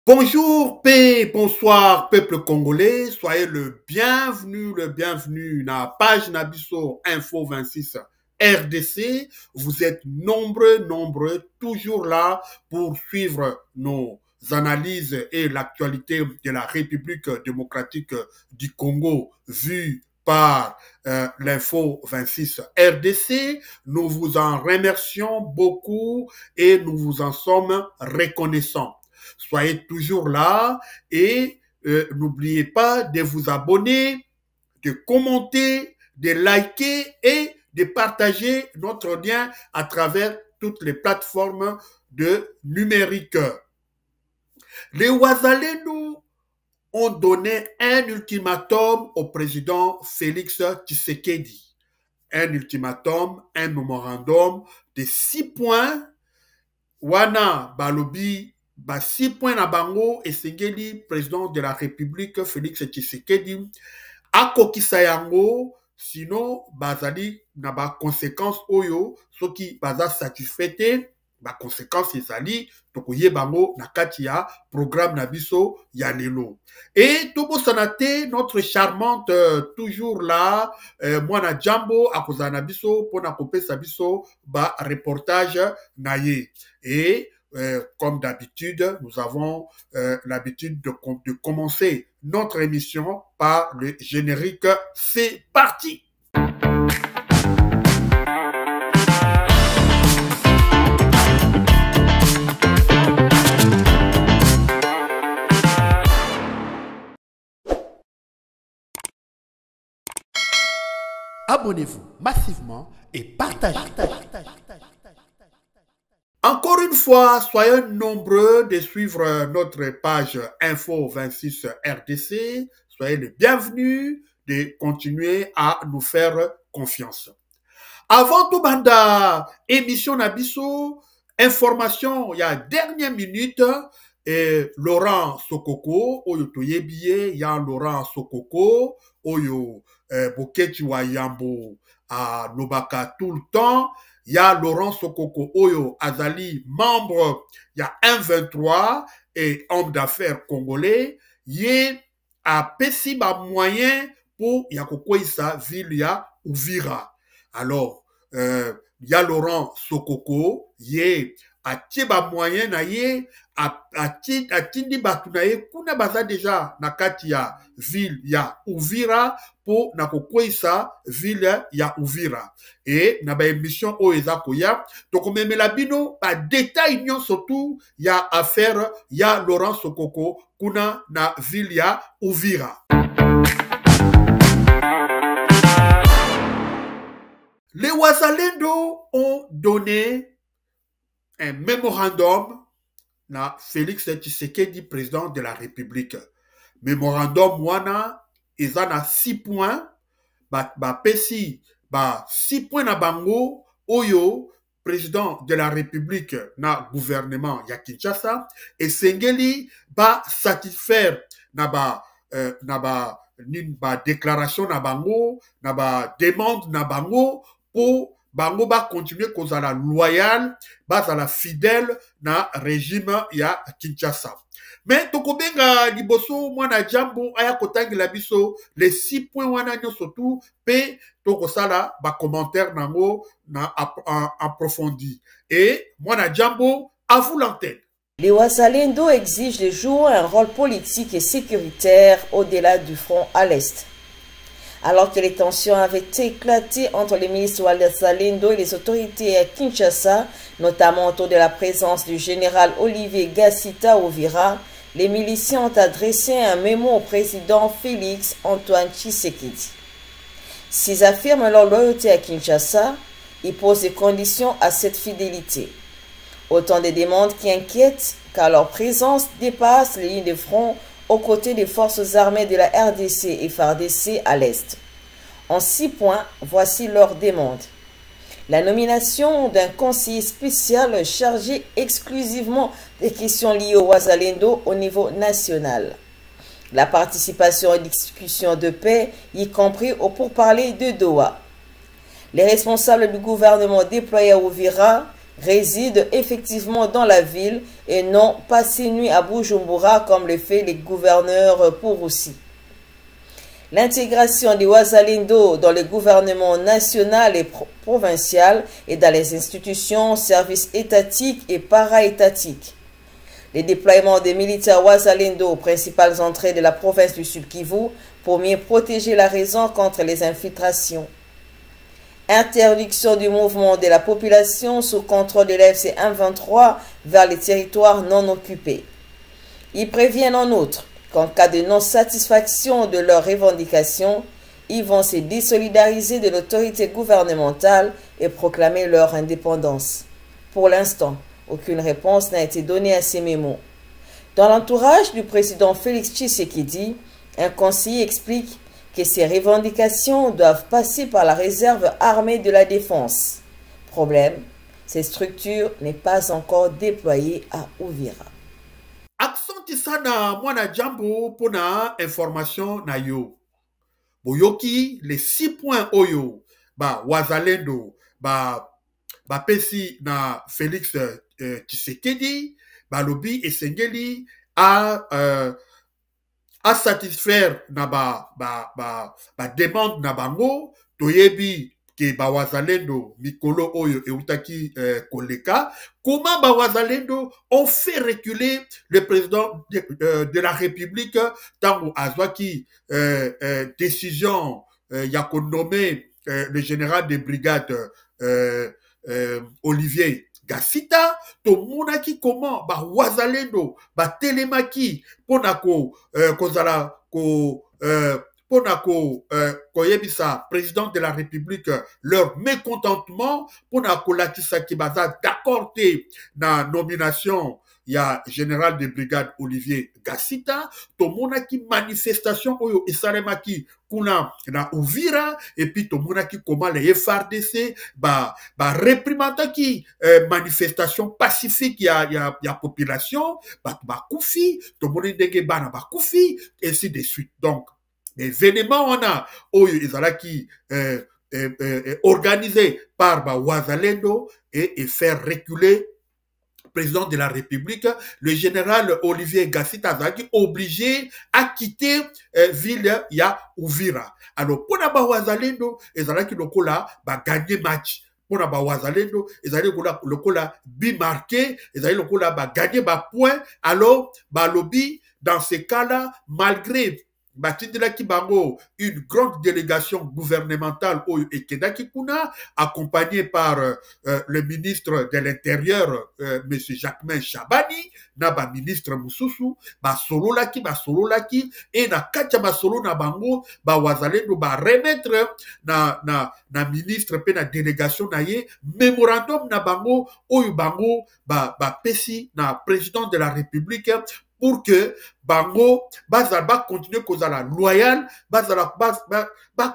Bonjour, paix, bonsoir, peuple congolais. Soyez le bienvenu dans la page Nabiso Info 26 RDC. Vous êtes nombreux, toujours là pour suivre nos analyses et l'actualité de la République démocratique du Congo vue par l'Info 26 RDC. Nous vous en remercions beaucoup et nous vous en sommes reconnaissants. Soyez toujours là et n'oubliez pas de vous abonner, de commenter, de liker et de partager notre lien à travers toutes les plateformes de numérique. Les Ouazalendou ont donné un ultimatum au président Félix Tshisekedi. Un ultimatum, un mémorandum de 6 points. Wana Balobi, 6 points na bango esengeli président de la République Félix Tshisekedi akokisa yango, sinon bazali na ba conséquences oyo soki baza satisfait te, ba conséquences ezali tokoye bango na kati ya programme na biso ya lelo. Et tobosana te notre charmante toujours là mwana Jambo akozala na biso pona kopesa biso ba reportage na ye. Et comme d'habitude, nous avons l'habitude de commencer notre émission par le générique. C'est parti! Abonnez-vous massivement et partagez. Encore une fois, soyez nombreux de suivre notre page Info 26 RDC. Soyez les bienvenus de continuer à nous faire confiance. Avant tout banda émission Nabiso, information, il y a dernière minute, Laurent Sokoko, Oyo Toyebiye, il y a Laurent Sokoko, Oyo Boketi Wayambo à Lobaka tout le temps. Il y a Laurent Sokoko Oyo Azali, membre, il y a 1-23 et homme d'affaires congolais. Il a pessi ba moyen pour Yakokoisa ville ya Uvira. Alors, il y a Laurent Sokoko, il a tiba moyen na ye, a tindi batu na ye, kuna baza déjà na kati ya ville ya Uvira, pour na kokoisa ville ya Uvira. Et na ba émission o eza koya, tokomemela bino ba détail nyon surtout ya affaire ya Laurent Sokoko kuna na ville ya Uvira. Les Ouazalendo ont donné un mémorandum à Félix Tshisekedi, président de la République. Mémorandum wana, ils en a 6 points. Pesi, 6 points na bango, oyo, président de la République, na gouvernement ya Kinshasa, et Sengeli, satisfaire na déclaration na bango, na demande na bango, pour bango continuer kozala loyal, bazala fidèle na régime ya Kinshasa. Mais tokobenga liboso mwana Jambo aya kotangela biso les 6 points wana nyo surtout pe tokosala ba commentaire nango na approfondi. Et mwana Jambo, à vous l'antenne. Les Ouazalendo exigent de jouer un rôle politique et sécuritaire au-delà du front à l'Est. Alors que les tensions avaient éclaté entre les ministres Ouazalendo et les autorités à Kinshasa, notamment autour de la présence du général Olivier Gassita Uvira, les miliciens ont adressé un mémo au président Félix Antoine Tshisekedi. S'ils affirment leur loyauté à Kinshasa, ils posent des conditions à cette fidélité. Autant de demandes qui inquiètent car leur présence dépasse les lignes de front aux côtés des forces armées de la RDC et FARDC à l'Est. En 6 points, voici leurs demandes. La nomination d'un conseiller spécial chargé exclusivement des questions liées au Ouazalendo au niveau national. La participation aux discussions de paix, y compris au pourparlers de Doha. Les responsables du gouvernement déployés à Uvira résident effectivement dans la ville et non passé nuit à Bujumbura comme le fait les gouverneurs Pouroussi. L'intégration des Wazalendo dans le gouvernement national et provincial et dans les institutions, services étatiques et para-étatiques. Les déploiements des militaires Wazalendo aux principales entrées de la province du Sud-Kivu pour mieux protéger la région contre les infiltrations. Interdiction du mouvement de la population sous contrôle de l'FC 123 vers les territoires non occupés. Ils préviennent en outre qu'en cas de non-satisfaction de leurs revendications, ils vont se désolidariser de l'autorité gouvernementale et proclamer leur indépendance. Pour l'instant, aucune réponse n'a été donnée à ces mémos. Dans l'entourage du président Félix Tshisekedi, un conseiller explique que ces revendications doivent passer par la réserve armée de la défense. Problème, cette structure n'est pas encore déployée à Uvira. Accent sana mwana jambo pona information na yo. Boyoki les 6 points oyo ba Wazalendo ba pesi na Félix Tshisekedi ba lobi esengeli a satisfaire na ba demande na bango toyebi ke ba Wazalendo mikolo oyo eutaki koleka. Comment ba Wazalendo ont fait reculer le président de la République tango azwaki décision ya ko nommer le général de brigade Olivier Gasita, to monaki comment ba Wazalendo ba telemaki pona ko kozala ko ponako koyebisa président de la République leur mécontentement ponako lakisa ki baza d'accord te na nomination ya général de brigade Olivier Gasita, to monaki manifestation oyo esalemaki kuna na Uvira et puis to monaki comment les FRDC ba réprimandaki manifestation pacifique ya population ba kufi to monaki ndenge bana ba kufi ainsi de suite. Donc événement on a oyo ezalaki organisé par ba Wazalendo et faire reculer président de la République, le général Olivier Gasita azalaki obligé à quitter ville ya Uvira. Alors pour ba Wazalendo ezalaki lokola ba gagner match. Pour ba Wazalendo ezalaki lokola bi marqué, ezalaki lokola ba gagner ba point. Alors ba lobby dans ces cas-là, malgré Batindela Bango, une grande délégation gouvernementale au Ekedaki Kuna, accompagnée par le ministre de l'Intérieur, M. Jacquemain Chabani, naba ministre Moussoussou, ba solo laki, et na kacha ba solo na bango, ba Wazalendo ba remettre na ministre pe na délégation na ye, mémorandum na bango, oyo bango ba pesi na président de la République, pour que bango bazala continuer kozala loyal, bazala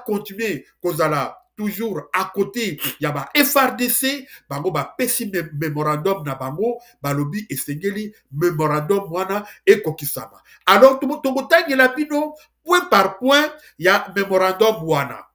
continuer kozala toujours à côté ya ba FRDC, bango ba pesi mémorandum na bango balobi esengeli mémorandum wana ekokisama. Alors tokotangi la bino point par point ya mémorandum wana.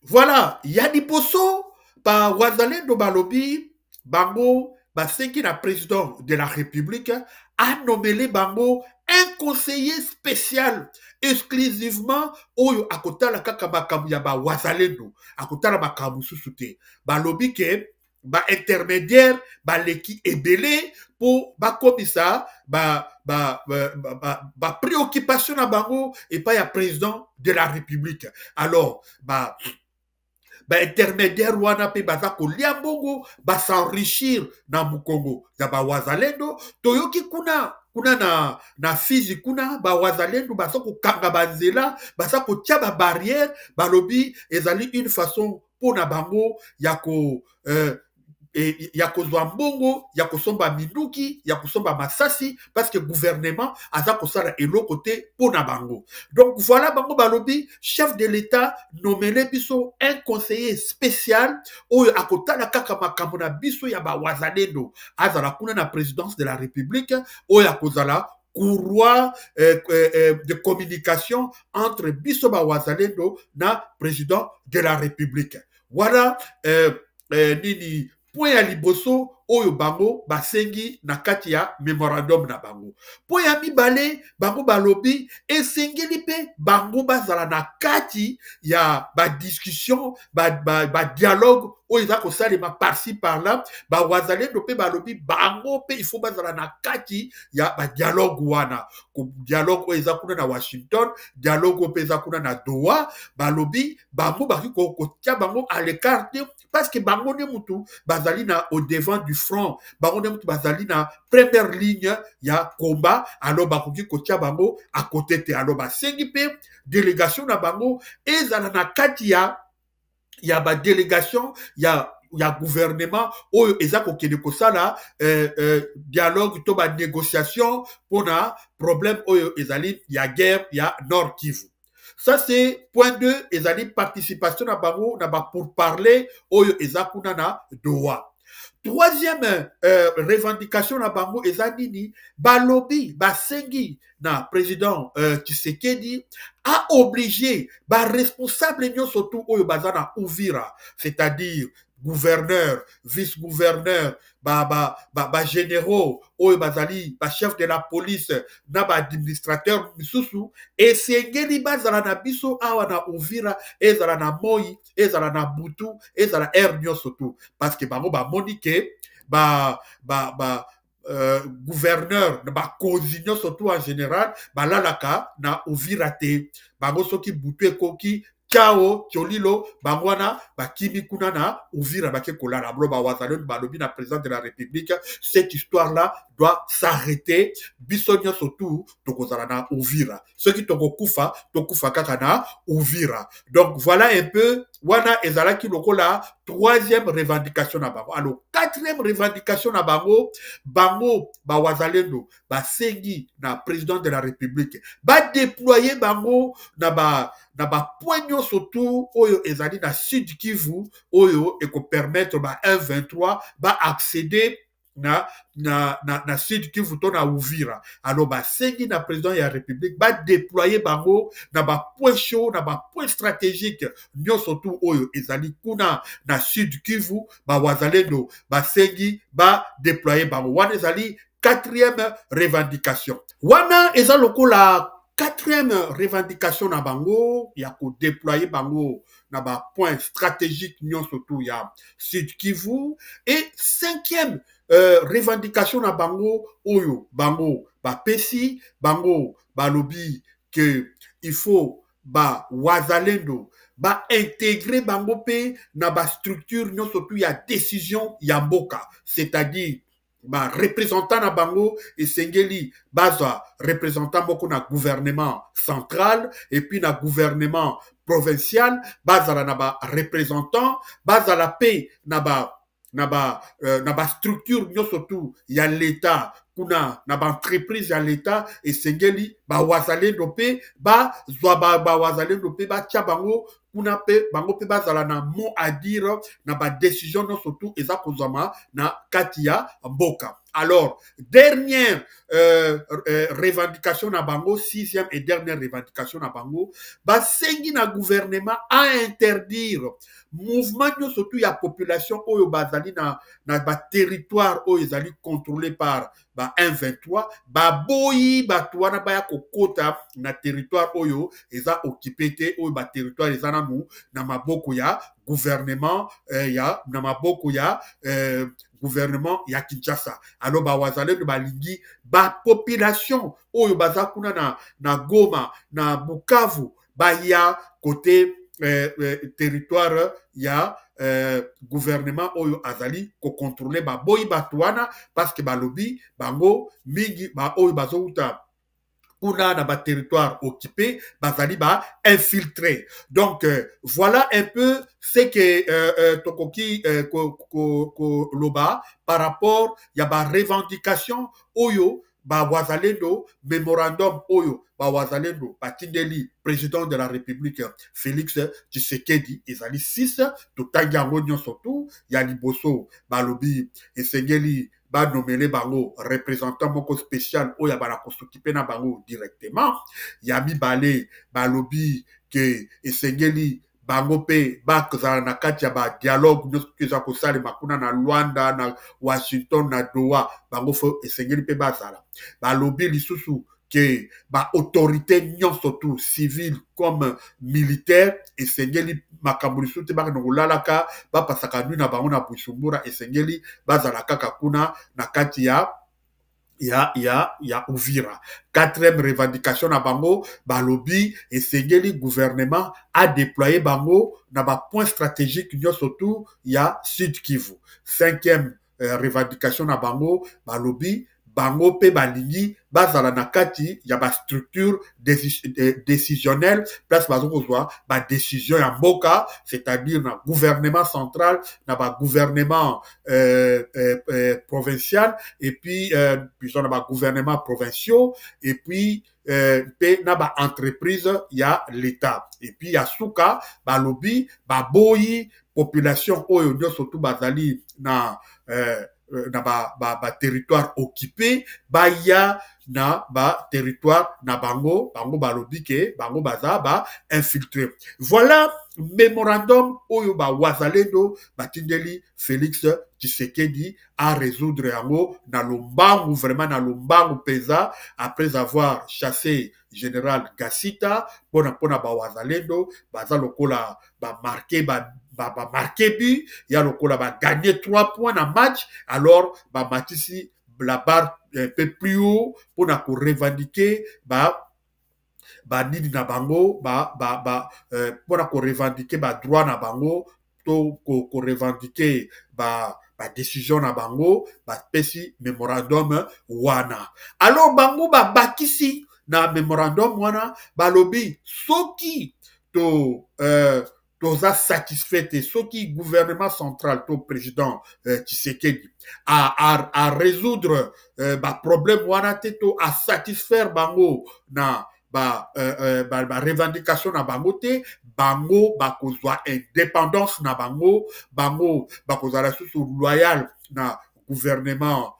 Voilà, ya diposo pa Wazalendo balobi bango basengi na président de la République a nommé bango un conseiller spécial exclusivement oyo akotala kaka makambo ya ba Wazalendo, akotala makambo susu te. Balobi ke ba intermédiaire ba leki ebele pour ba komisa ba préoccupation na bango et pas ya président de la République. Alors intermédiaire wana pe baza kolia mbongo ba s'enrichir na Mukongo ya ba Wazalendo toyoki kuna na Fizi kuna ba Wazalendo baza kokanga banzela baza kotia ba barrière balobi ezali une façon pona bango ya ko ya kozwa mbongo ya kosomba minuki ya kosomba masasi parce que gouvernement aza kosala eloko te pona bango. Donc voilà bango balobi chef de l'État nommé biso un conseiller spécial oyo akotala kaka makambo na biso ya ba Wazalendo azala kuna na présidence de la République oyo akozala courroie de communication entre biso bawazalendo na président de la République. Voilà nini point ya liboso oyo bango basengi na kati ya memorandum na bango. Point ya mibale bango balobi esengeli pe bango bazala na kati ya ba discussion ba dialogue oyo eza kosalema par-ci par-là bawazalendo pe balobi bango pe il faut bazala na kati ya ba dialogue wana dialogue oyo eza kuna na Washington, dialogue oyo pe eza kuna na Doha, balobi bango baki kotia bango à l'écart parce que bango ne mutu bazali na au devant du front, bango ne mutu bazali na première ligne ya combat, alors bakoki kotia bango à côté te, alors basengi pe délégation na bango ezala na kati ya ba délégation ya gouvernement oyo eza kokende kosala dialogue to ba négociation pona problème oyo ezali ya guerre ya Nord Kivu. Ça c'est point 2 ezali participation na bango na ba pour parler oyo eza kuna na Doha. Troisième revendication na bango eza nini balobi basengi na président Tshisekedi a obligé ba responsable nyonso tu oyo baza na Uvira, c'est-à-dire gouverneur, vice-gouverneur, généraux, oyo bazali, chef de la police, na administrateur misusu, et sengeli bazala na biso awa na Uvira, ezala na Moi, ezala na Butu, ezala nyonso tu, parce que bango ba monique, gouverneur, cosignon surtout en général, lalaka na Uvira te, bango soki Butu ekoki Kao, Tcholilo, Bangwana, Bakimi Kunana, Uvira, Bakekola, Bloba Wazalon, Balobi, la président de la République. Cette histoire-là doit s'arrêter. Bissonia surtout, Tokozalana, Uvira. Ceux qui Tokokufa, Tokufa Kakana, Uvira. Donc voilà un peu, Wana Ezalaki Lokola, troisième revendication na Bango. Alors, quatrième revendication na Bango, Bango, Bawazalendo, Basengi, na président de la République, déployer Bango, na poignon surtout oyo ezali na Sud Kivu oyo eko permettre ba M23 ba accéder na Sud Kivu to na Uvira. Alors ba sengi na président ya République ba déployer bango na ba point chaud na ba point stratégique nyo surtout oyo ezali kuna na Sud Kivu ba wazalendo ba sengi ba déployer bango. Wana ezali quatrième revendication. Wana ezali lokola quatrième revendication na bango, ya ko déployer bango na ba point stratégique nyon surtout ya Sud Kivu. Et cinquième revendication na bango, oyo bango ba pesi, bango ba lobby que il faut ba wazalendo ba intégrer bango pe na ba structure nyon surtout ya décision ya mboka, c'est-à-dire ba représentant na bango et sengeli baza représentant beaucoup na gouvernement central et puis na gouvernement provincial baza na ba représentant baza la paix na ba structure nyo surtout ya l'état kuna na ba entreprise ya l'état et sengeli ba wazalendo pe ba wazalendo pe ba tia bango kuna pe bango pe bazala na mot à dire na ba décision non surtout eza kozama na katia mboka. Alors, dernière revendication na bango, sixième et dernière revendication na bango, basengi na gouvernement à interdire mouvement surtout ya population oyo bazali na ba territoire oyo ezali contrôlé par ba M23, ba boyi batwana ba ya kokota na territoire oyo eza occupé te oyo ba territoire eza na maboko ya gouvernement ya na maboko ya gouvernement ya Kinshasa. Alors ba wazalendo balingi ba population oyo baza kuna na Goma na Bukavu ba ya côté territoire ya gouvernement oyo azali ko contrôler ba boyi batwana parce que ba lobby bango mingi ba oyo bazouta kuna na ba territoire occupé bazali ba infiltré. Donc voilà un peu ce que tokoki ko loba par rapport ya ba revendication oyo ba wazalendo memorandum oyo ba wazalendo batindeli président de la République Félix Tshisekedi ezali 6 totangi yango nyonso tu ya liboso balobi esengeli banomele bango représentant moko spécial oyo bana kosokipe na bango directement ya mibale balobi ke esengeli bango pe bakozala na kati ya badialogue nyonso eza kosalema kuna na Luanda na Washington na Doha bango fo esengeli mpe bazala balobi lisusu que ba autorité nyonso tu civile comme militaire esengeli makambo lisusu te baka nokolalaka bapasaka nui na bango na Bujumbura esengeli bazala kaka kuna na kati ya Uvira. Quatrième revendication na bango, balobi esengeli gouvernement a déployé bango na ba point stratégique nyonso tu ya Sud Kivu. Cinquième revendication na bango, balobi bango pe balingi bazala na kati ya ba structure décisionnelle place bazokozwa ba décision ya mboka c'est-à-dire na gouvernement central na ba gouvernement provincial et puis na ba gouvernement provinciaux et puis pe na ba entreprise ya l'état et puis ya suka balobi baboyi population oyo nyonso tu bazali na ba territoire occupé baya na ba territoire na bango balobi ke bango baza ba infiltré. Voilà mémorandum oyo ba wazalendo batindeli Félix Tshisekedi à résoudre yango na lombangu vraiment na lombangu pesa après avoir chassé général Gassita pona ba wazalendo baza lokola ba marqué marqué but ya lokola ba gagner 3 points na match alors ba matisi la barre un peu plus haut pour na ko revendiquer ba nini na bango pour na ko revendiquer ba droit na bango to ko revendiquer ba décision na bango ba pesi memorandum wana alors bango ba bakisi na memorandum wana balobi soki to toza satisfait et ce qui gouvernement central to président Tshisekedi à résoudre problème wana teto à satisfaire bango na revendication na bango te bango bakozwa indépendance na bango bakozala susu loyal na gouvernement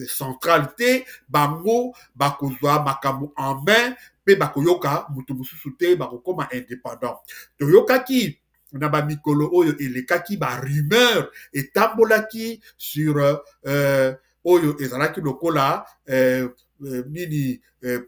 central te bango bakozwa makambo en main pe bakoyoka mutu mususu te bakokoma indépendant toyokaki na ba mikolo oyo elekaki ba rumeur etambolaki sur oyo ezalaki lokola nini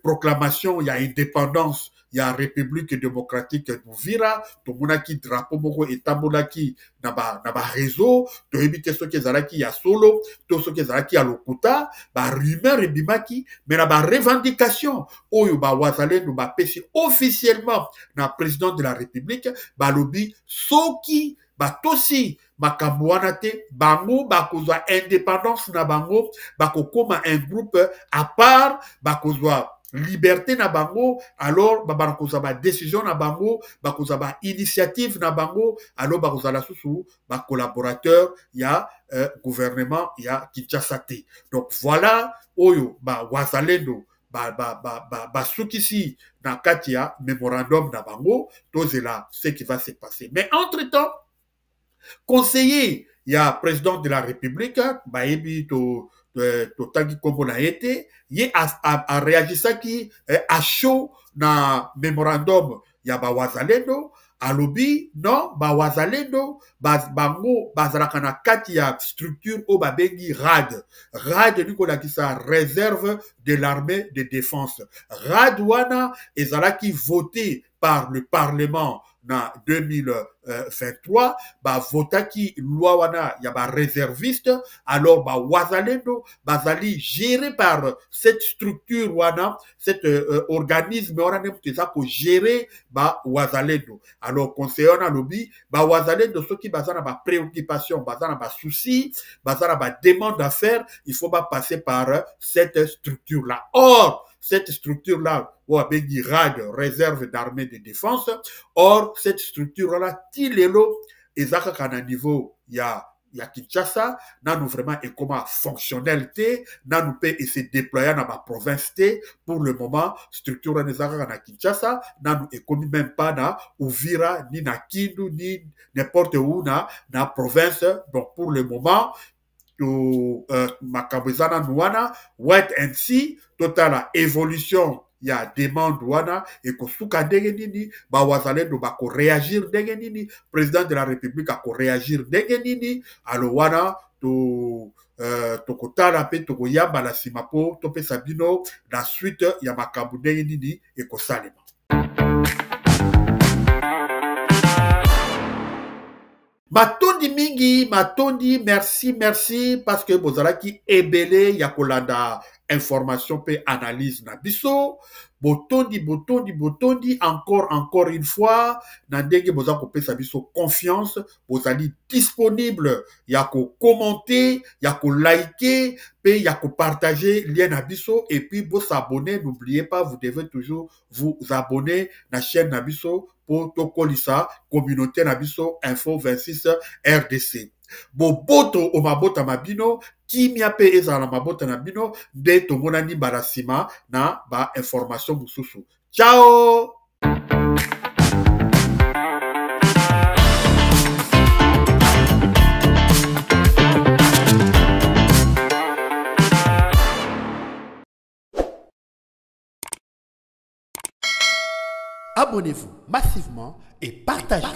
proclamation ya indépendance ya République démocratique d'Uvira tomonaki drapeau moko etambolaki na ba réseau toyebi te soki ezalaki ya solo to soki ezalaki ya lokuta ba rumeur ebimaki mais na ba revendication oyo ba wazalendo ba pesi officiellement na président de la République balobi soki batosi makambo wana te bango bakozwa indépendance na bango bakokoma un groupe à part bakozwa liberté na bango alors bakozwa ba décision na bango bakozwa ba initiative na bango alors bakozala susu ba collaborateur ya gouvernement ya Kinshasa te. Donc voilà oyo ba wazalendo sukisi na kati ya memorandum na bango tozela ce qui va se passer. Mais entre-temps conseiller ya président de la République bayebi to tangi kombo na ete ye a réagisaki à chaud na memorandum ya ba wazalendo alobi non ba wazalendo bango bazalaka na kati ya structure o babengi RAD nikolakisa réserve de l'armée de défense RAD wana ezalaki voté par le Parlement na 2023 votaki loi wana ya ba réserviste alors ba wazalendo bazali géré par cette structure wana cet organisme wana nemteza ko gérer ba wazalendo alors conseiller na lobby ba wazalendo soki bazana ba préoccupation bazana ba souci bazana ba demande à faire il faut pas passer par cette structure là or cette structure-là, ou avec RAD, réserve d'armée de défense, or, cette structure-là, tilelo, ezaka kana niveau, il y a ya Kinshasa, nous vraiment et comment fonctionnalité, nous peut essayer de déployer dans ma province pour le moment, structure des arts na Kinshasa, nous et comme même pas na Uvira, ni na Kindu, ni n'importe où na province, donc pour le moment, makabezana nuana, wait and see, totala évolution, il y a demande wana et ko suka ndenge nini ba wazalendo ba ko réagir ndenge nini président de la république a ko réagir ndenge nini alors wana to kotala pe to koyamba la simapo to pe sabino la suite ya makambo ndenge nini et ko salema. Matondi mingi, matondi, merci, parce que bozalaki ebele ya kolanda information pe analyse na biso. Botondi, encore une fois, na ndenge boza ko pesa biso confiance, bozali disponible ya ko commenter, ya ko liker, pe ya ko partager lien na biso, et puis vous s'abonner, n'oubliez pas, vous devez toujours vous abonner na chaîne na biso, pour Tokolisa, communauté Nabiso, Info 26 RDC. Boboto o mabota mabino, kimia pe eza na mabota nabino, de tomonani barasima na ba information mususu. Ciao! Abonnez-vous massivement et partagez.